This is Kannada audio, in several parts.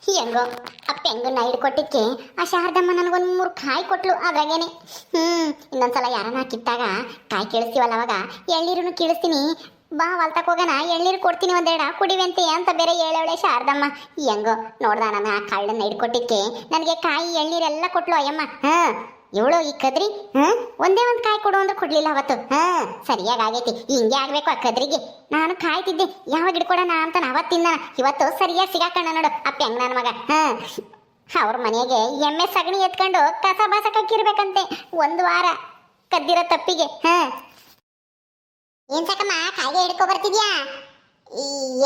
ಹೆಂಗೋ ಅಪ್ಪ ಹೆಂಗನ್ನ ಹಿಡ್ಕೊಟ್ಟಿಕ್ಕೆ ಆ ಶಾರದಮ್ಮ ನನಗೊಂದು 3 ಕಾಯಿ ಕೊಟ್ಲು ಅದ್ರಾಗೇನೆ. ಇನ್ನೊಂದ್ಸಲ ಯಾರನ್ನ ಕಿತ್ತಾಗ ಕಾಯಿ ಕೇಳಿಸ್ತೀವಲ್ಲ ಅವಾಗ ಎಳ್ನೀರನ್ನು ಕೀಳಿಸ್ತೀನಿ, ಬಾ ಹೊಲ್ತಕ್ಕೆ ಹೋಗೋಣ, ಎಳ್ನೀರು ಕೊಡ್ತೀನಿ ಒಂದೆರಡ ಕುಡಿವಂತೆ ಅಂತ ಬೇರೆ ಹೇಳವಳೆ ಶಾರದಮ್ಮ. ಹೆಂಗೋ ನೋಡ್ದ ನಾನು ಆ ಕಾಳನ್ನ ಹಿಡ್ಕೊಟ್ಟಿಕ್ಕೆ ನನಗೆ ಕಾಯಿ ಎಳ್ನೀರೆಲ್ಲ ಕೊಟ್ಲು ಅಯ್ಯಮ್ಮ. ಇವಳು ಈ ಕದ್ರಿ ಒಂದೇ ಒಂದು ಕಾಯಿ ಕೊಡು ಅಂದ್ರೆ ಕೊಡ್ಲಿಲ್ಲ ಅವತ್ತು. ಸರಿಯಾಗಿ ಆಗೈತಿ, ಹಿಂಗೆ ಆಗ್ಬೇಕು ಆ ಕದ್ರಿಗೆ. ನಾನು ಕಾಯ್ತಿದ್ದೆ ಯಾವಾಗ ಹಿಡ್ಕೊಡೋಣ ಅಂತ ಅವತ್ತಿಂದ. ಇವತ್ತು ಸರಿಯಾಗಿ ಸಿಗಾಕಣ್ಣ ನೋಡು ಅಪ್ಪ ಹೆಂಗ್ ನನ್ನ ಮಗ. ಅವ್ರ ಮನೆಗೆ ಎಮ್ಮೆ ಸಗಣಿ ಎತ್ಕೊಂಡು ಕಸ ಬಾಸಕ್ಕಿರ್ಬೇಕಂತೆ 1 ವಾರ ಕದ್ದಿರೋ ತಪ್ಪಿಗೆ. ಏನ್ ಸಾಕಮ್ಮ ಕಾಯಿಗೆ ಹಿಡ್ಕೊ ಬರ್ತಿದ್ಯಾ?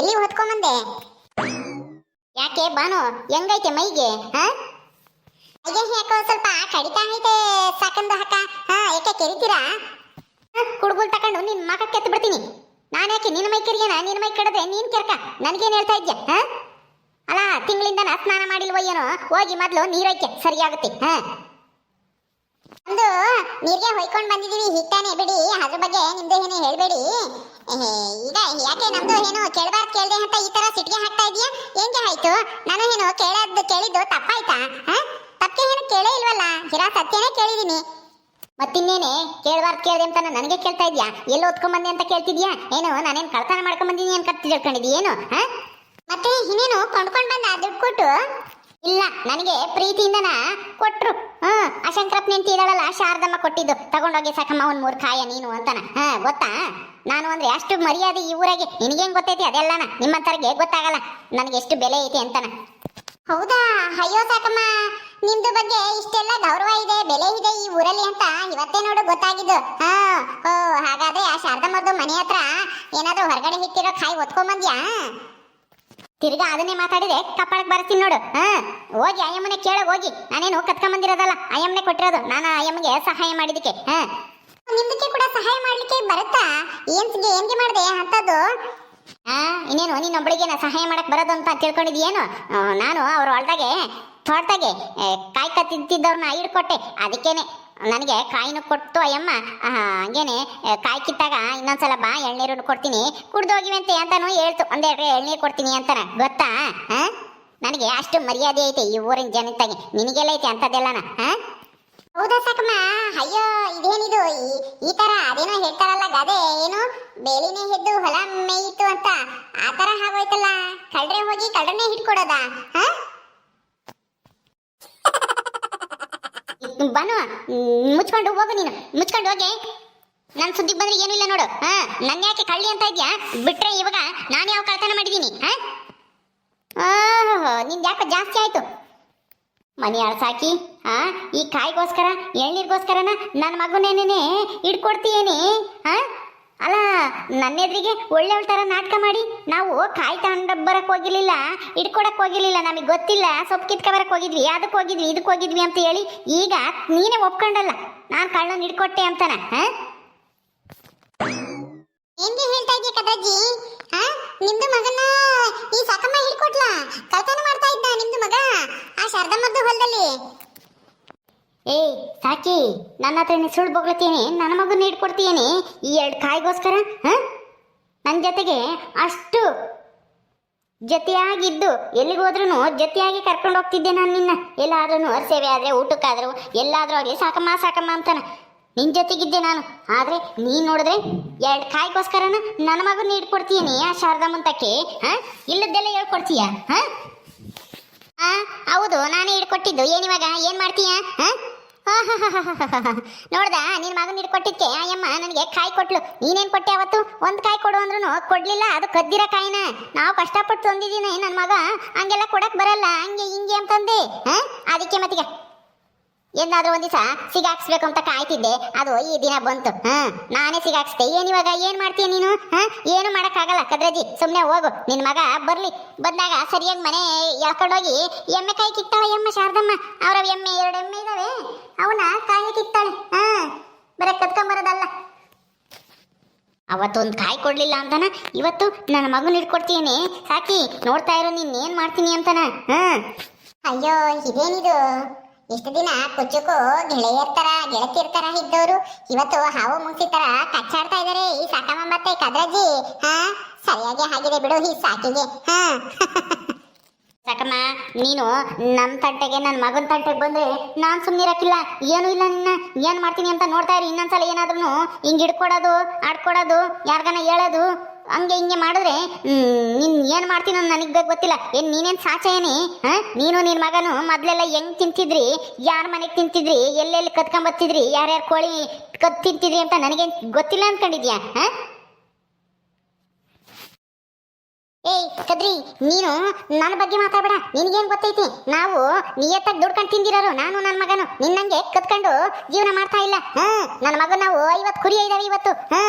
ಎಲ್ಲಿ ಹೊತ್ಕೊಂಬಂದೆ? ಯಾಕೆ ಬಾನು ಹೆಂಗೈತೆ ಮೈಗೆ? ಹಾಗೆ ಯಾಕೋ ಸ್ವಲ್ಪ ಕಡಿತಾ ಐತೆ ಸಾಕಂದು ಹಾಕ. ಯಾಕೆ ಕೆರಿತೀರಾ? ಕುಡ್ಗುಲ್ ತಕೊಂಡು ನಿನ್ ಮಗ ಕೆತ್ತು ಬಿಡ್ತೀನಿ. ನಾನು ಯಾಕೆ ನಿನ್ನ ಮೈ ಕೆರಿಯನ? ನಿನ್ನ ಮೈ ಕೆಡದ್ರೆ ನೀನ್ ಕೆರ್ಕ ನನ್ಗೇನ್ ಹೇಳ್ತಾ ಇದ್ಯಾ? ಅಲ್ಲ ತಿಂಗಳಿಂದ ನಾ ಸ್ನಾನ ಮಾಡಿಲ್ವ ಏನೋ? ಹೋಗಿ ಮೊದ್ಲು ನೀರೈಕೆ ಸರಿಯಾಗುತ್ತೆ. ಒಂದು ನೀರ್ಗೆ ಹೊಯ್ಕೊಂಡ್ ಬಂದಿದೀವಿ ಹಿಟ್ಟಾನೆ ಬಿಡಿ, ಅದ್ರ ಬಗ್ಗೆ ನಿಮ್ದು ಏನು ಹೇಳ್ಬೇಡಿ. ಈಗ ಯಾಕೆ ನಮ್ದು ಏನು ಕೇಳ್ಬಾರ್ದು ಕೇಳ್ದೆ ಅಂತ ಈ ತರ ಸಿಟ್ಟಿಗೆ ಹಾಕ್ತಾ ಇದೀಯಾ? ಹೆಂಗೆ ಆಯ್ತು? ನಾನು ಏನು ಕೇಳಿದ್ದು ತಪ್ಪಾಯ್ತಾ? ತಪ್ಪೆ ಏನು ಕೇಳೇ ಇಲ್ವಲ್ಲ, ಹಿರಾ ಸತ್ಯನೇ ಕೇಳಿದೀನಿ. ಮತ್ತಿನ್ನೇನೆ ಕೇಳ್ಬಾರ್ದು ಕೇಳ್ದೆ ಅಂತ ನನಗೆ ಕೇಳ್ತಾ ಇದ್ಯಾ? ಎಲ್ಲಿ ಓದ್ಕೊಂಡ್ ಬಂದೆ ಅಂತ ಕೇಳ್ತಿದ್ಯಾ? ಏನು ನಾನೇನು ಕಳ್ತನ ಮಾಡ್ಕೊಂಡ್ ಬಂದಿನಿ ಅಂತ ತಿಳ್ಕೊಂಡಿದ್ದಿ ಏನು? ಮತ್ತೆ ಇನ್ನೇನು ಕೊಂಡ್ಕೊಂಡ್ ಬಂದ ದುಡ್ಡು ಕೊಟ್ಟು? ಇಲ್ಲ, ನನಗೆ ಪ್ರೀತಿಯಿಂದನ ಕೊಟ್ರು. ಆ ಶಂಕರಪ್ಪ ನಿಂತ ಇದ್ದಾಳಲ್ಲ ಶಾರದಮ್ಮ ಕೊಟ್ಟಿದ್ದು, ತಗೊಂಡೋಗಿ ಸಾಕಮ್ಮ 3 ಕಾಯ ನೀನು ಅಂತಾನ. ಗೊತ್ತಾ ನಾನು ಅಂದ್ರೆ ಎಷ್ಟು ಮರ್ಯಾದೆ ಈ ಊರಾಗೆ, ನಿನಗೇನ್ ಗೊತ್ತೈತಿ ಅದೆಲ್ಲನ? ನಿಮ್ಮಂತರಿಗೆ ಗೊತ್ತಾಗಲ್ಲ ನನಗೆ ಎಷ್ಟು ಬೆಲೆ ಐತಿ ಅಂತಾನ. ಹೌದಾ? ಅಯ್ಯೋ ಸಾಕಮ್ಮ, ನಿಮ್ದು ಬಗ್ಗೆ ಇಷ್ಟೆಲ್ಲ ಗೌರವ ಇದೆ, ಬೆಲೆ ಇದೆ ಈ ಊರಲ್ಲಿ ಅಂತ ಇವತ್ತೇ ನೋಡು ಗೊತ್ತಾಗಿದ್ದು. ಹಾಗಾದ್ರೆ ಆ ಶಾರದಮ್ಮದ್ದು ಮನೆ ಹತ್ರ ಏನಾದ್ರೂ ಹೊರಗಡೆ ಹಿಟ್ಟಿರೋ ಕಾಯಿ ಒತ್ಕೊಂಬಂದ್ಯಾ? ತಿರ್ಗಾ ಅದನ್ನೇ ಮಾತಾಡಿದ್ರೆ ಕಪಾಳಕ್ಕೆ ಬರ್ತೀನಿ ನೋಡು. ಹೋಗಿ ಅಯ್ಯಮ್ಮನೆ ಕೇಳೋಗಿ ಹೋಗಿ. ನಾನೇನು ಕತ್ಕೊಂಬಂದಿರೋದಲ್ಲ, ಅಯ್ಯಮ್ಮನೆ ಕೊಟ್ಟಿರೋದು. ನಾನು ಅಯ್ಯಮ್ಮಗೆ ಸಹಾಯ ಮಾಡಿದಕ್ಕೆ. ನಿಮ್ದಕ್ಕೆ ಕೂಡ ಸಹಾಯ ಮಾಡ್ಲಿಕ್ಕೆ ಬರುತ್ತಾ? ಏನ್ಗೆ ಮಾಡಿದೆ ಅಂತದ್ದು? ಇನ್ನೇನು ನೀನೊಬ್ಬಳಿಗೆ ಸಹಾಯ ಮಾಡಕ್ ಬರೋದು ಅಂತ ತಿಳ್ಕೊಂಡಿದ್ಯೇನು? ನಾನು ಅವ್ರ ಹೊಲ್ದಾಗೆ ತೋಟದಾಗೆ ಕಾಯಿ ಕತ್ತಿದ್ದವ್ರನ್ನ ಹಿಡ್ಕೊಟ್ಟೆ, ಅದಕ್ಕೇನೆ ನನಗೆ ಕಾಯಿನೂ ಕೊಟ್ಟು ಅಯ್ಯಮ್ಮ. ಹಂಗೇನೆ ಕಾಯಿ ಕಿತ್ತಾಗ ಇನ್ನೊಂದ್ಸಲ ಬಾ ಎಳ್ನೀರು ಕೊಡ್ತೀನಿ ಕುಡ್ದೋಗಿವಂತೆ ಅಂತಾನು ಹೇಳ್ತು. 1 2 ಎಳ್ನೀರು ಕೊಡ್ತೀನಿ ಅಂತಾನ. ಗೊತ್ತಾ? ನನಗೆ ಅಷ್ಟು ಮರ್ಯಾದೆ ಐತೆ ಈ ಊರಿನ ಜನತಾಗಿ. ನಿನಗೆಲ್ಲ ಐತೆ ಅಂತದೆಲ್ಲನ? ಹೌದಾ ಸಾಕಮ್ಮ? ಅಯ್ಯೋ ಇದೇನಿದು ಈ ತರ ಅದೇನೋ ಹೇಳ್ತಾರಲ್ಲ ಗಾದೆ, ಏನು ಬೇಲಿನೇ ಎದ್ದು ಹೊಲ ಮೇಯಿತು ಅಂತ, ಆ ತರ ಆಗೋಯ್ತಲ್ಲ. ಕಳ್ರೆ ಹೋಗಿ ಕಳ್ಳನ್ನೇ ಹಿಡ್ಕೊಡೋದಾ? ಬನು ಮುಚ್ಕೊಂಡು ಹೋಗು, ನೀನು ಮುಚ್ಕೊಂಡು ಹೋಗಿ. ನನ್ನ ಸುದ್ದಿಗೆ ಬಂದ್ರೆ ಏನೂ ಇಲ್ಲ ನೋಡು. ನನ್ನ ಯಾಕೆ ಕಳ್ಳಿ ಅಂತ ಇದ್ಯಾ? ಬಿಟ್ರೆ ಇವಾಗ ನಾನು ಯಾವ ಕಳ್ತನ ಮಾಡಿದ್ದೀನಿ? ನಿಂದು ಯಾಕೆ ಜಾಸ್ತಿ ಆಯ್ತು? ಮನೆ ಅಳ್ಸಾಕಿ ಈ ಕಾಯಿಗೋಸ್ಕರ ಎಳ್ನೀರಿಗೋಸ್ಕರನ ನನ್ನ ಮಗನೇನೇ ಹಿಡ್ಕೊಡ್ತೀಯೇನೆ? ಅಲ್ಲ ನನ್ನೆದ್ರಿಗೆ ಒಳ್ಳೆ ಥರ ನಾಟಕ ಮಾಡಿ ನಾವು ಕಾಯಿ ತಗೊಂಡು ಬರಕ್ಕೆ ಹೋಗಿರ್ಲಿಲ್ಲ, ಹಿಡ್ಕೊಡಕ್ಕೆ ಹೋಗಿರ್ಲಿಲ್ಲ, ನಮಗೆ ಗೊತ್ತಿಲ್ಲ, ಸೊಪ್ಪು ಕಿತ್ಕೊಬರಕ್ಕೆ ಹೋಗಿದ್ವಿ, ಅದಕ್ಕೆ ಹೋಗಿದ್ವಿ ಇದಕ್ಕೆ ಹೋಗಿದ್ವಿ ಅಂತ ಹೇಳಿ ಈಗ ನೀನೇ ಒಪ್ಕೊಂಡಲ್ಲ ನಾನು ಕಳ್ಳನ ಹಿಡ್ಕೊಟ್ಟೆ ಅಂತಾನ? ಹೆಂಗೆ ಹೇಳ್ತಾ ಇದೀಯ ಕದಜ್ಜಿ? ನಿಮ್ದು ಮಗನ ಈ ಸಾಕಮ್ಮ ಹಿಡ್ಕೊಟ್ಲಾ? ಕಳ್ತನ ಮಾಡ್ತಾ ಇದ್ದ ನಿಮ್ದು ಮಗ ಆ ಶಾರದಮ್ಮದ್ದು ಹೊಲದಲ್ಲಿ? ಸಾಕಿ, ನನ್ನ ಹತ್ರ ಸುಳ್ಳು ಬೊಗಳ್ತೀನಿ, ನನ್ನ ಮಗನ ಹಿಡ್ಕೊಡ್ತೀನಿ ಈ 2 ಕಾಯಿಗೋಸ್ಕರ? ನನ್ನ ಜೊತೆಗೆ ಅಷ್ಟು ಜೊತೆಯಾಗಿದ್ದು ಎಲ್ಲಿಗೋದ್ರೂ ಜೊತೆಯಾಗಿ ಕರ್ಕೊಂಡು ಹೋಗ್ತಿದ್ದೆ ನಾನು ನಿನ್ನ. ಎಲ್ಲಾದ್ರೂ ಸೇವೆ ಆದರೆ ಊಟಕ್ಕಾದ್ರೂ ಎಲ್ಲಾದ್ರೂ ಆಗಲಿ ಸಾಕಮ್ಮ ಸಾಕಮ್ಮ ಅಂತಾನ ನಿನ್ನ ಜೊತೆಗಿದ್ದೆ ನಾನು. ಆದರೆ ನೀನು ನೋಡಿದ್ರೆ 2 ಕಾಯಿಗೋಸ್ಕರನ ನನ್ನ ಮಗನ ಹಿಡ್ಕೊಡ್ತೀನಿ ಆ ಶಾರದಮ್ಮಂತಕ್ಕೆ? ಇಲ್ಲದ್ದೆಲ್ಲ ಹೇಳ್ಕೊಡ್ತೀಯ? ಹೌದು, ನಾನೇ ಹಿಡ್ಕೊಟ್ಟಿದ್ದು. ಏನಿವಾಗ ಏನು ಮಾಡ್ತೀಯ? ನೋಡ್ದ ನಿನ್ನ ಮಗನ ಹಿಡ್ಕೊಟ್ಟಿದ್ಕೆ ಅಯ್ಯಮ್ಮ ನನಗೆ ಕಾಯಿ ಕೊಟ್ಲು. ನೀನೇನು ಕೊಟ್ಟೆ ಅವತ್ತು? 1 ಕಾಯಿ ಕೊಡು ಅಂದ್ರೂ ಕೊಡ್ಲಿಲ್ಲ. ಅದು ಕದ್ದಿರ ಕಾಯಿನ ನಾವು ಕಷ್ಟಪಟ್ಟು ತಂದಿದ್ದೀನಿ. ನನ್ನ ಮಗ ಹಂಗೆಲ್ಲ ಕೊಡಕ್ ಬರಲ್ಲ, ಹಂಗೆ ಹಿಂಗೆ ಅಂತಂದೆ. ಅದಕ್ಕೆ ಮತ್ತೀಗ ಏನಾದ್ರೂ ಒಂದ್ ದಿವಸ ಸಿಗಾಕ್ಸ್ಬೇಕು ಅಂತ ಕಾಯ್ತಿದ್ದೆ, ಅದು ಈ ದಿನ ಬಂತು. ನಾನೇ ಸಿಗಾಕ್ಸ್ತೆ. ಏನಿವಾಗ ಏನ್ ಮಾಡ್ತೀಯ ನೀನು? ಏನು ಮಾಡಕ್ಕಾಗಲ್ಲ ಕದ್ರಜ್ಜಿ, ಸುಮ್ನೆ ಹೋಗು. ನಿನ್ ಮಗ ಬರ್ಲಿ, ಬಂದಾಗ ಸರಿಯಾಗಿ ಮನೆ ಎಳ್ಕೊಂಡೋಗಿ ಎಮ್ಮೆ ಕಾಯಿ ಕಿತ್ತಾಳೆ ಎಮ್ಮ ಶಾರದಮ್ಮ. ಅವ್ರ ಎಮ್ಮೆ 2 ಎಮ್ಮೆ ಇದಾವೆ, ಅವನ ಕಾಯಿ ಕಿತ್ತಾಳೆ. ಬರೀ ಕತ್ಕೊಂಬರೋದಲ್ಲ. ಅವತ್ತೊಂದು ಕಾಯಿ ಕೊಡ್ಲಿಲ್ಲ ಅಂತಾನ ಇವತ್ತು ನನ್ನ ಮಗನ ಹಿಡ್ಕೊಡ್ತೀನಿ. ಸಾಕಿ ನೋಡ್ತಾ ಇರೋ ನೀನ್ ಏನ್ ಮಾಡ್ತೀನಿ ಅಂತಾನ. ಅಯ್ಯೋ ಇದೇನಿದು? ಇಷ್ಟು ದಿನ ಕುಚ್ಚುಕು ಗೆಳತಿಯರ್ ತರ ಇದ್ದವರು ಇವತ್ತು ಹಾವು ಮುಂಗ್ಸಿ ತರ ಕಚ್ಚಾಡ್ತಾ ಇದಾರೆ ಈ ಸಾಕಮ್ಮ ಮತ್ತೆ ಕದ್ರಜ್ಜಿ. ಸರಿಯಾಗಿ ಆಗಿದೆ ಬಿಡು ಈ ಸಾಕಿಗೆ. ಸಾಕಮ್ಮ, ನೀನು ನಮ್ಮ ತಂಟೆಗೆ ನನ್ನ ಮಗನ ತಂಟೆಗೆ ಬಂದ್ರೆ ನಾನು ಸುಮ್ಮನಿರಕ್ಕಿಲ್ಲ. ಏನೂ ಇಲ್ಲ, ನಿನ್ನ ಏನು ಮಾಡ್ತೀನಿ ಅಂತ ನೋಡ್ತಾ ಇರಿ. ಇನ್ನೊಂದ್ಸಲ ಏನಾದ್ರೂ ಹಿಂಗೆ ಹಿಡ್ಕೊಡೋದು, ಆಡ್ಕೊಡೋದು, ಯಾರಿಗಾನ ಹೇಳೋದು, ಹಂಗೆ ಹಿಂಗೆ ಮಾಡಿದ್ರೆ ನೀನು ಏನು ಮಾಡ್ತೀನಿ ಅನ್ನೋ ನನಗೆ ಗೊತ್ತಿಲ್ಲ. ಏನು ನೀನೇನು ಸಾಚೇನಿ? ನೀನು ನಿನ್ನ ಮಗನು ಮೊದಲೆಲ್ಲ ಹೆಂಗೆ ತಿಂತಿದ್ರಿ, ಯಾರ ಮನೆಗೆ ತಿಂತಿದ್ರಿ, ಎಲ್ಲೆಲ್ಲಿ ಕತ್ಕೊಂಬತ್ತಿದ್ರಿ, ಯಾರ್ಯಾರು ಕೋಳಿ ತಿಂತಿದ್ರಿ ಅಂತ ನನಗೇನು ಗೊತ್ತಿಲ್ಲ ಅಂದ್ಕೊಂಡಿದ್ಯಾ? ಏಯ್ ಕದ್ರಿ, ನೀನು ನನ್ನ ಬಗ್ಗೆ ಮಾತಾಡಬೇಡ. ನಿನಗೇನು ಗೊತ್ತೈತಿ? ನಾವು ನಿಯತ್ತಾಗಿ ದುಡ್ಕೊಂಡು ತಿಂದಿರೋರು, ನಾನು ನನ್ನ ಮಗನು. ನಿನ್ನಂಗೆ ಕತ್ಕೊಂಡು ಜೀವನ ಮಾಡ್ತಾ ಇಲ್ಲ. ನನ್ನ ಮಗನ ನಾವು 50 ಕುರಿ ಇದಾವೆ ಇವತ್ತು.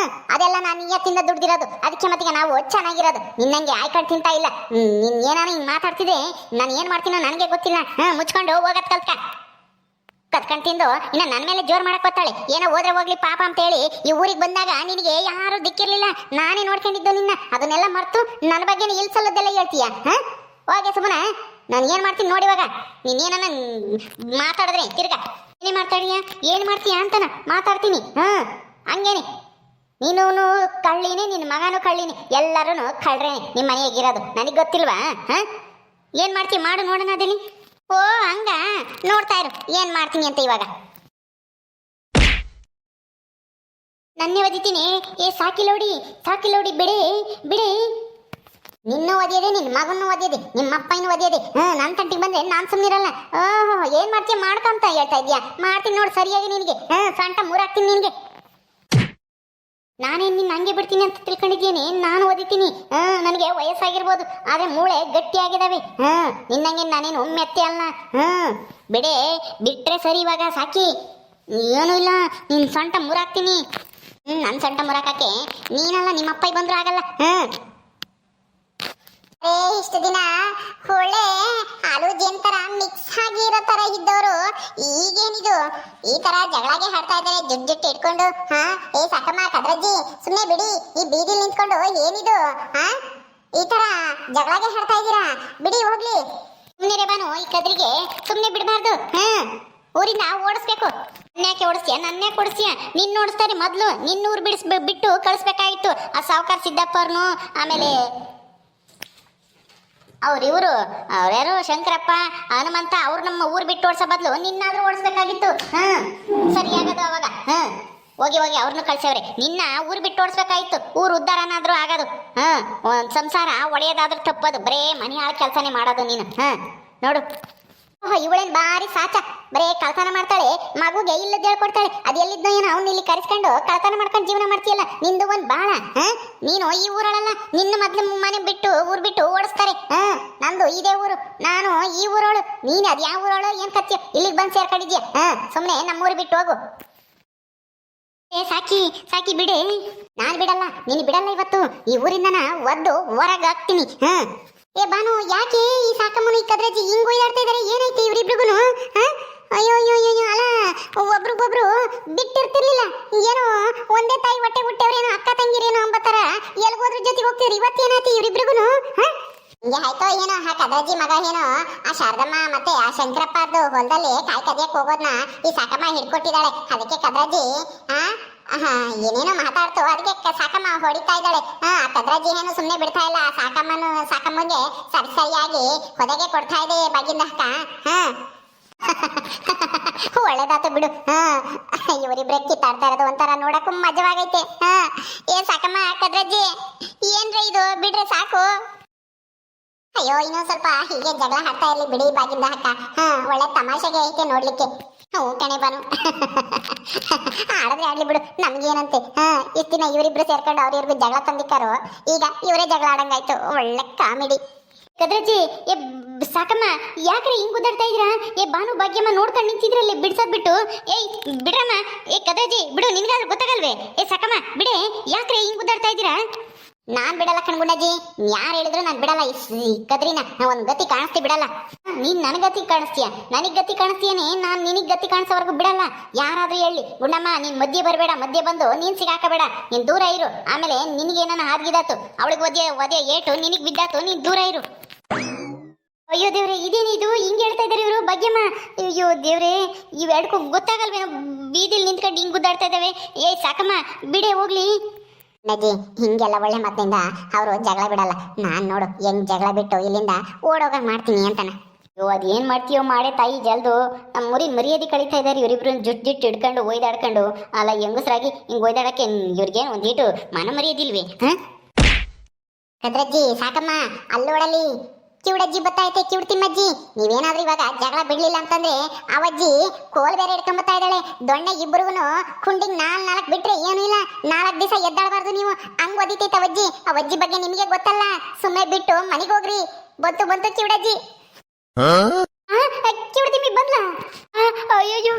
ಅದೆಲ್ಲ ನಾನು ನಿಯತ್ತಿಂದ ದುಡ್ದಿರೋದು. ಅದಕ್ಕೆ ಮತ್ತೀಗ ನಾವು ಚೆನ್ನಾಗಿರೋದು. ನಿನ್ನಂಗೆ ಆಯ್ಕೊಂಡು ತಿಂತಾ ಇಲ್ಲ. ನೀನು ಏನಾನ ಹಿಂಗೆ ಮಾತಾಡ್ತಿದ್ರೆ ನಾನು ಏನು ಮಾಡ್ತೀನೋ ನನಗೆ ಗೊತ್ತಿಲ್ಲ. ಮುಚ್ಕೊಂಡು ಹೋಗತ್ ಕತ್ಕೊಂಡು ತಿಂದು ಇನ್ನು ನನ್ನ ಮೇಲೆ ಜೋರು ಮಾಡಕ್ ಬರ್ತಾಳೆ. ಏನೋ ಹೋದ್ರೆ ಹೋಗ್ಲಿ ಪಾಪ ಅಂತ ಹೇಳಿ ಈ ಊರಿಗೆ ಬಂದಾಗ ನಿನಗೆ ಯಾರು ದಿಕ್ಕಿರ್ಲಿಲ್ಲ. ನಾನೇ ನೋಡ್ಕೊಂಡಿದ್ದು ನಿನ್ನ. ಅದನ್ನೆಲ್ಲ ಮರ್ತು ನನ್ನ ಬಗ್ಗೆ ಇಲ್ಸಲ್ಲದೆಲ್ಲ ಹೇಳ್ತೀಯ? ಹೋಗೆ ಸುಮ್ಮನೆ. ನಾನು ಏನು ಮಾಡ್ತೀನಿ ನೋಡಿವಾಗ. ನೀನೇನ ಮಾತಾಡಿದ್ರೆ ತಿರ್ಗಾ ಏನೇ ಮಾತಾಡಿಯ, ಏನು ಮಾಡ್ತೀಯ ಅಂತನ ಮಾತಾಡ್ತೀನಿ. ಹಂಗೇನೆ ನೀನು ಕಳ್ಳಿನಿ, ನಿನ್ನ ಮಗನೂ ಕಳ್ಳಿನಿ, ಎಲ್ಲರೂ ಕಳ್ರೇನೆ ನಿಮ್ಮ ಮನೆಯಾಗಿರೋದು. ನನಗೆ ಗೊತ್ತಿಲ್ವಾ? ಏನು ಮಾಡ್ತೀವಿ ಮಾಡು ನೋಡೋಣ ಅದೇನಿ. ಓ ಹಂಗ ನೋಡ್ತಾ ಇರು ಏನ್ ಮಾಡ್ತೀನಿ ಅಂತ. ಇವಾಗ ನನ್ನೇ ಒದಿತೀನಿ. ಏ ಸಾಕಿಲೋಡಿ ಬಿಡೆ ಬಿಡೆ. ನಿನ್ನೂ ಒದಿಯದೆ, ನಿನ್ನ ಮಗನ್ನೂ ಒದಿಯದೆ, ನಿಮ್ಮ ಅಪ್ಪನೂ ಒದಿಯದೆ. ನನ್ನ ತಂಟಿಗೆ ಬಂದ್ರೆ ನಾನು ಸುಮ್ಮನಿರಲ್ಲ. ಓಹೋ ಏನ್ ಮಾಡ್ತೀಯ ಮಾಡ್ಕೊಂತ ಹೇಳ್ತಾ ಇದೀಯಾ? ಮಾಡ್ತೀನಿ ನೋಡು ಸರಿಯಾಗಿ ನಿನಗೆ. ಸೊಂಟ ಮೂರಾಕ್ತೀನಿ ನಿನಗೆ. ನಾನೇನು ನಿನ್ನ ಹಂಗೆ ಬಿಡ್ತೀನಿ ಅಂತ ತಿಳ್ಕೊಂಡಿದ್ದೀನಿ? ನಾನು ಓದಿತೀನಿ. ನನಗೆ ವಯಸ್ಸಾಗಿರ್ಬೋದು, ಆದರೆ ಮೂಳೆ ಗಟ್ಟಿಯಾಗಿದ್ದಾವೆ. ನಿನ್ನಂಗೆ ನಾನೇನು ಮೆತ್ತೆ ಅಲ್ಲ. ಬಿಟ್ರೆ ಸರಿ. ಇವಾಗ ಸಾಕಿ, ಏನೂ ಇಲ್ಲ. ನಿನ್ನ ಸೊಂಟ ಮುರಾಕ್ತೀನಿ. ನನ್ನ ಸೊಂಟ ಮುರಾಕಕ್ಕೆ ನೀನಲ್ಲ ನಿಮ್ಮಪ್ಪ ಬಂದರೂ ಆಗಲ್ಲ. ಇಷ್ಟು ದಿನ ಹೊಳೆ ಹಾಲು ಜೇನ್ ತರ ಮಿಕ್ಸ್ ಆಗಿ ಇರೋ ತರ ಇದ್ದವರು ಈಗೇನಿದು ಈ ತರ ಜಗಳಾಗೆ ಹಾಡ್ತಾ ಇದ್ದಾರೆ ಜುಟ್ಟು ಇಟ್ಕೊಂಡು. ಏ ಸಾಕಮ್ಮ ಕದ್ರಜ್ಜಿ ಸುಮ್ಮನೆ ಬಿಡಿ. ಈ ಬೀದಿಲಿ ನಿಂತ್ಕೊಂಡು ಏನಿದು ಈ ತರ ಜಗಳಾಗೆ ಹಾಡ್ತಾ ಇದ್ದೀರಾ? ಬಿಡಿ ಹೋಗ್ಲಿ. ಸುಮ್ಮನೆ ಬಾನು, ಈ ಕದ್ರಿಗೆ ಸುಮ್ಮನೆ ಬಿಡಬಾರ್ದು. ಊರಿಂದ ಓಡಿಸ್ಬೇಕು. ನನ್ಯಾಕೆ ಓಡಿಸ್ತೀಯ? ನನ್ಯಾಕೆ ಓಡಿಸ್ತೀಯ? ನಿನ್ನ ಓಡಿಸ್ತಾರೆ ಮೊದಲು. ನಿನ್ನ ಊರು ಬಿಟ್ಟು ಕಳಿಸ್ಬೇಕಾಗಿತ್ತು. ಆ ಸಾವುಕಾರ ಸಿದ್ದಪ್ಪ ಅವ್ರನ್ನು, ಆಮೇಲೆ ಅವ್ರಿವರು ಅವ್ರ್ಯಾರು ಶಂಕರಪ್ಪ, ಹನುಮಂತ, ಅವ್ರು ನಮ್ಮ ಊರು ಬಿಟ್ಟು ಓಡಿಸೋ ಬದಲು ನಿನ್ನಾದ್ರೂ ಓಡಿಸ್ಬೇಕಾಗಿತ್ತು. ಸರಿಯಾಗದು ಅವಾಗ. ಹೋಗಿ ಅವ್ರನ್ನು ಕಳ್ಸವ್ರೆ. ನಿನ್ನ ಊರು ಬಿಟ್ಟು ಓಡಿಸ್ಬೇಕಾಗಿತ್ತು. ಊರು ಉದ್ಧಾರನಾದ್ರೂ ಆಗೋದು. ಒಂದು ಸಂಸಾರ ಒಡೆಯೋದಾದ್ರೂ ತಪ್ಪೋದು. ಬರೇ ಮನೆ ಹಾಳು ಕೆಲಸನೇ ಮಾಡೋದು ನೀನು. ನೋಡು, ಇವಳೇನು ಭಾರಿ ಸಾಚ. ಬರೇ ಕಳ್ತನ ಮಾಡ್ತಾಳೆ, ಮಗುಗೆ ಇಲ್ಲದ ಹೇಳ್ಕೊಡ್ತಾಳೆ. ಅದು ಎಲ್ಲಿದ್ದೋ ಏನೋ ಅವ್ನು ಇಲ್ಲಿ ಕರೆಸ್ಕೊಂಡು ಕಳ್ತನ ಮಾಡ್ಕೊಂಡು ಜೀವನ ಮಾಡ್ತೀಯಲ್ಲ. ನಿಂದು ಒಂದು ಬಾಳ. ನೀನು ಈ ಊರಲ್ಲ, ನಿನ್ನ ಮೊದ್ಲು ಮನೆ ಬಿಟ್ಟು ಊರು ಬಿಟ್ಟು ಓಡಿಸ್ತಾರೆ. ನಂದು ಇದೇ ಊರು, ನಾನು ಈ ಊರೋಳು. ನೀನು ಅದು ಯಾವ ಊರೋಳು ಏನ್ ಕತ್ತೀಯ? ಇಲ್ಲಿಗೆ ಬಂದು ಸೇರ್ಕೊಂಡಿದ್ಯಾ? ಸುಮ್ಮನೆ ನಮ್ಮೂರು ಬಿಟ್ಟು ಹೋಗು. ಸಾಕಿ ಬಿಡೆ. ನಾನು ಬಿಡಲ್ಲ, ನೀನು ಬಿಡಲ್ಲ. ಇವತ್ತು ಈ ಊರಿಂದ ಒದ್ದು ಹೊರಗೆ ಹಾಕ್ತೀನಿ. ಏ ಬಾನು, ಯಾಕೆ ಈ ಸಾಕಮ್ಮನು ಈ ಕದ್ರಜ್ಜಿ ಹಿಂಗ್ ಒಯ್ದಾಡ್ತಾ ಇದಾರೆ? ಏನೈತಿ ಇವ್ರಿಬ್ರಿಗೂ? ಅಯ್ಯೋ ಅಯ್ಯೋ ಅಯ್ಯೋ, ಅಲ್ಲ ಒಬ್ರಿಗೊಬ್ರು ಬಿಟ್ಟಿರ್ತಿರ್ಲಿಲ್ಲ. ಏನೋ ಒಂದೇ ತಾಯಿ ಹೊಟ್ಟೆ ಹುಟ್ಟವ್ರೇನೋ, ಅಕ್ಕ ತಂಗಿರೇನೋ ಅಂಬತ್ತಾರ. ಎಲ್ಗೋದ್ರ ಜೊತೆಗೆ ಹೋಗ್ತೀರಿ. ಇವತ್ತೇನಾಯ್ತು ಇವ್ರಿಬ್ರಿಗೂ? ಹಿಂಗೆ ಆಯ್ತೋ ಏನೋ. ಆ ಕದ್ರಜ್ಜಿ ಮಗ ಏನೋ ಆ ಶಾರದಮ್ಮ ಮತ್ತೆ ಆ ಶಂಕರಪ್ಪದ್ದು ಹೊಲದಲ್ಲಿ ಕಾಯಿ ಕದಿಯಕ್ಕೆ ಹೋಗೋದ್ನ ಈ ಸಾಕಮ್ಮ ಹಿಡ್ಕೊಟ್ಟಿದ್ದಾಳೆ. ಅದಕ್ಕೆ ಕದ್ರಜ್ಜಿ ಏನೇನೋ ಮಾತಾಡ್ತು. ಅದಕ್ಕೆ ಸಾಕಮ್ಮ ಹೊಡಿತಾ ಇದ್ದಾಳೆ. ಆ ಕದ್ರಜ್ಜಿ ಏನು ಸುಮ್ಮನೆ ಬಿಡ್ತಾ ಇಲ್ಲ. ಸಾಕಮ್ಮಗೆ ಸರಿಯಾಗಿ ಹೊದಗೆ ಕೊಡ್ತಾ ಇದೆ ಬಾಗಿಂದ ಅಕ್ಕ. ಒಳ್ಳೇದಾತು ಬಿಡು. ಇವರಿಬ್ರೆ ಕಿತ್ತಾಡ್ತಾ ಇರೋದು ಒಂಥರ ನೋಡಕ್ಕೂ ಮಜವಾಗೈತೆ. ಏನ್ ಸಾಕಮ್ಮ ಕದ್ರಜ್ಜಿ ಏನ್ರ ಇದು? ಬಿಡ್ರೆ ಸಾಕು. ಅಯ್ಯೋ ಇನ್ನೊಂದ್ ಸ್ವಲ್ಪ ಹೀಗೆ ಜಗಳ ಹಾಡ್ತಾ ಇರ್ಲಿ ಬಿಡಿ ಬಾಗಿಂದ ಅಕ್ಕ. ಒಳ್ಳೆ ತಮಾಷೆಗೆ ಐತೆ ನೋಡ್ಲಿಕ್ಕೆ. ಹ್ಞೂ ಕಣೆ ಬಾನು, ಆಡಿದ್ರೆ ಆಡ್ಲಿ ಬಿಡು, ನಮ್ಗೇನಂತೆ. ಇಷ್ಟು ದಿನ ಇವರಿಬ್ರು ಸೇರ್ಕೊಂಡು ಅವ್ರಿವ್ರಿಗೂ ಜಗಳ ತಂದಿಕ್ಕಾರು, ಈಗ ಇವರೇ ಜಗಳ ಆಡಂಗಾಯ್ತು. ಒಳ್ಳೆ ಕಾಮಿಡಿ. ಕದ್ರಜ್ಜಿ, ಏ ಸಾಕಮ್ಮ ಯಾಕ್ರೆ ಹಿಂಗ್ ಗುದ್ದಾಡ್ತಾ ಇದ್ದೀರಾ? ಏ ಬಾನು ಭಾಗ್ಯಮ್ಮ ನೋಡ್ಕೊಂಡು ನಿಂತಿದ್ರಲ್ಲಿ ಬಿಡ್ಸೋದ್ ಬಿಟ್ಟು. ಏಯ್ ಬಿಡ್ರಮ್ಮ. ಏ ಕದ್ರಜ್ಜಿ ಬಿಡು, ನಿನ್ಗಾದ್ರೂ ಗೊತ್ತಾಗಲ್ವೇ? ಏ ಸಾಕಮ್ಮ ಬಿಡೆ, ಯಾಕ್ರೆ ಹಿಂಗ್ ಗುದ್ದಾಡ್ತಾ ಇದ್ದೀರಾ? ನಾನ್ ಬಿಡಲ್ಲ ಕಣ್ಗುಂಡಜ್ಜಿ. ಯಾರು ಹೇಳಿದ್ರು ನಾನು ಬಿಡಲ್ಲ. ಈ ಕದ್ರಿನ ನಾ ಒಂದ್ ಗತಿ ಕಾಣಿಸ್ತಿ ಬಿಡಲ್ಲ. ನೀನ್ ನನ್ ಗತಿ ಕಾಣಿಸ್ತೀಯ, ನನಗ್ ಗತಿ ಕಾಣಿಸ್ತೀಯನೇ. ನಾನ್ ನಿನಗ್ ಗತಿ ಕಾಣಿಸೋವರೆಗೂ ಬಿಡಲ್ಲ. ಯಾರಾದ್ರೂ ಹೇಳಿ ಗುಂಡಮ್ಮ, ನೀನ್ ಮಧ್ಯೆ ಬರಬೇಡ, ಮಧ್ಯೆ ಬಂದು ನೀನ್ ಸಿಗಾಕಬೇಡ, ನೀನ್ ದೂರ ಇರು. ಆಮೇಲೆ ನಿನಗೇನ ಹಾದ್ಗಿದಾತು, ಅವಳಿಗೆ ಒದೆ ಏಟು ನಿನಗ್ ಬಿದ್ದಾತು, ನೀನ್ ದೂರ ಇರು. ಅಯ್ಯೋ ದೇವ್ರೆ, ಇದೇನಿದು ಹಿಂಗ್ ಹೇಳ್ತಾ ಇದಾರೆ ಇವರು ಭಾಗ್ಯಮ್ಮ? ಅಯ್ಯೋ ದೇವ್ರೆ, ಇವೆರಡಕ್ಕೂ ಗೊತ್ತಾಗಲ್ವೇನೋ? ಬೀದಿಲ್ ನಿಂತ್ಕೊಂಡು ಹಿಂಗ್ ಗುದ್ದಾಡ್ತಾ ಇದ್ದಾವೆ. ಏ ಸಾಕಮ್ಮ ಬಿಡೆ ಹೋಗ್ಲಿ. ನಜ್ಜಿ ಹಿಂಗೆಲ್ಲ ಒಳ್ಳೆ ಮಾತಿನಿಂದ ಅವರು ಜಗಳ ಬಿಡಲ್ಲ. ನಾನ್ ನೋಡು ಹೆಂಗ್ ಜಗಳ ಬಿಟ್ಟು ಇಲ್ಲಿಂದ ಓಡೋಗ ಮಾಡ್ತೀನಿ ಅಂತಾನ. ಅಯ್ಯೋ ಅದೇನ್ ಮಾಡ್ತೀಯೋ ಮಾಡೇ ತಾಯಿ ಜಲ್ದು. ನಮ್ಮ ಮರ್ಯಾದೆ ಕಳೀತಾ ಇದ್ದಾರೆ ಇವರಿಬ್ರು ಜುಟ್ ಹಿಡ್ಕೊಂಡು ಒಯ್ದಾಡ್ಕೊಂಡು. ಅಲ್ಲ ಹೆಂಗಸ್ರಾಗಿ ಹಿಂಗ್ ಒಯ್ದಾಡಕ್ಕೆ ಇವ್ರಿಗೇನು ಒಂದೀಟು ಮನ ಮರ್ಯಾದಿಲ್ವೇ? ಕದ್ರಜ್ಜಿ ಸಾಕಮ್ಮ, ಅಲ್ಲೋಡಲಿ ಕಿವುಡಜ್ಜಿ ಬತ್ತೈತೆ, ಕಿವುಡ್ ತಿಮ್ಮಜ್ಜಿ. ನೀವೇನಾದ್ರೂ ಇವಾಗ ಜಗಳ ಬಿಡ್ಲಿಲ್ಲ ಅಂತಂದ್ರೆ ಅವಜ್ಜಿ ಕೋಲ್ ಬೇರೆ ಹಿಡ್ಕೊಂಬತ್ತಾ ಇದ್ದಾಳೆ. ದೊಣ್ಣೆ ಇಬ್ಬರಿಗೂ ಕುಂಡಿಗೆ ನಾಲ್ಕು ಬಿಟ್ರೆ ಏನು ಇಲ್ಲ, 4 ದಿವಸ ಎದ್ದಾಡಬಾರ್ದು ನೀವು. ಹಂಗ್ ಒದಿತೈತೆ ಅವಜ್ಜಿ. ಅವಜ್ಜಿ ಬಗ್ಗೆ ನಿಮಗೆ ಗೊತ್ತಲ್ಲ, ಸುಮ್ಮನೆ ಬಿಟ್ಟು ಮನೆಗೆ ಹೋಗ್ರಿ. ಬಂತು ಕಿವುಡಜ್ಜಿ. ಕಿವುಡ್ ತಿಮ್ಮಿ ಬಂದ್ಲ? ಅಯ್ಯೋ